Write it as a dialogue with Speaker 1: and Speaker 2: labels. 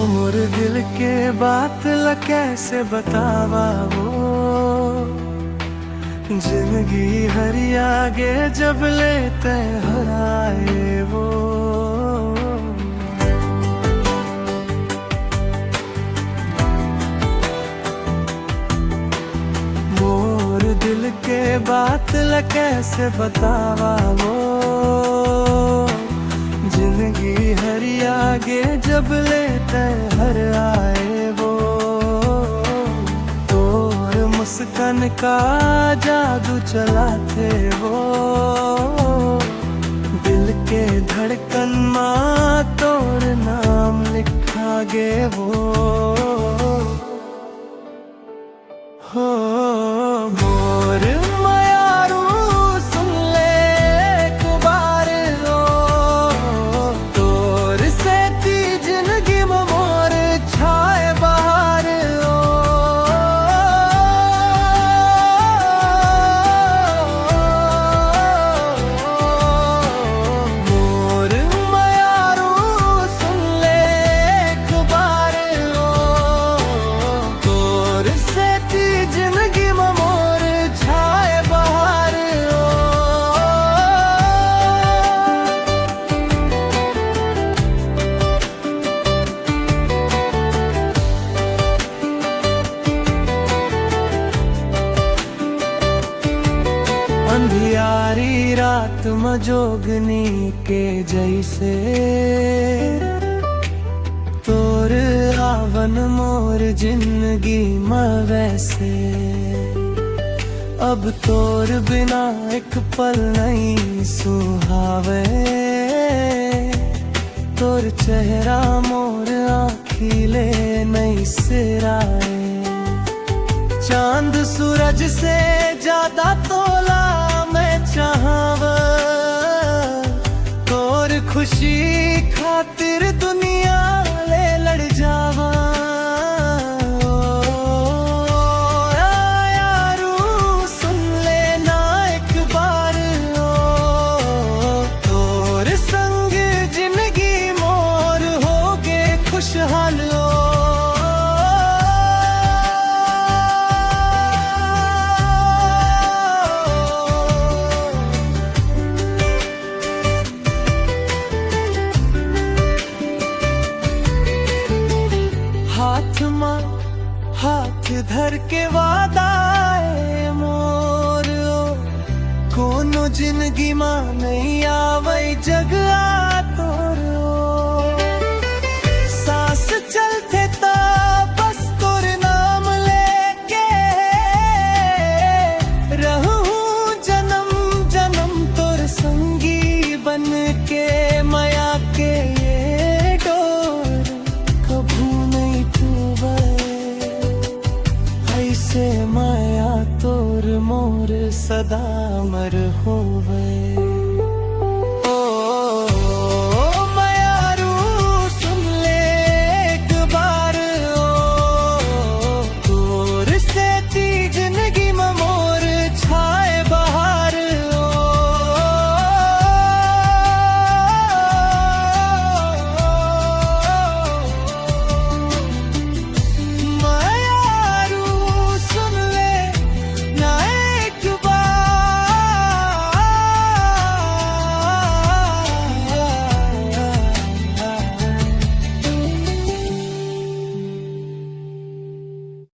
Speaker 1: मोर दिल के बात ला कैसे बतावा वो, जिंदगी हरी आगे जब लेते हराए वो। मोर दिल के बात ला कैसे बतावा वो, जिंदगी हरी आगे जब लेते हर आए वो। तोर मुस्कान का जादू चलाते वो, दिल के धड़कन माँ तोर नाम लिखा गे वो। हो मोर मायारू सुन ले एक बार ओ, तोर से ती जिंदगी में मोर छाए बाहर ओ। मोर मायारू सुन ले एक बार ओ, तोर से ती जिंदगी में मोर छाए बाहर ओ। अंधियारी रात में जोगनी के जैसे, तोर आवन मोर जिंदगी में वैसे। अब तोर बिना एक पल नहीं सुहावे, तोर चेहरा मोर आँखी ले नहीं सिराए। चांद सूरज से ज्यादा तोला मैं चाहव, तोर खुशी खातिर दुनिया ले लड़ जावा। यारू सुन ले ना एक बार ओ, तोर संग जिंदगी मोर होगे खुशहाल ओ। हाथ मां हाथ धर के वादाए मोर ओ, कोनो जिंदगी मां नहीं आवे जग आ तोर ओ। सांस चलते ता बस तोर नाम लेके रहूं जन्म जन्म तोर संगी बन के। माया के ये डोर कभू नहीं टूटे, ऐसे माया तोर मोर सदा मर होवे।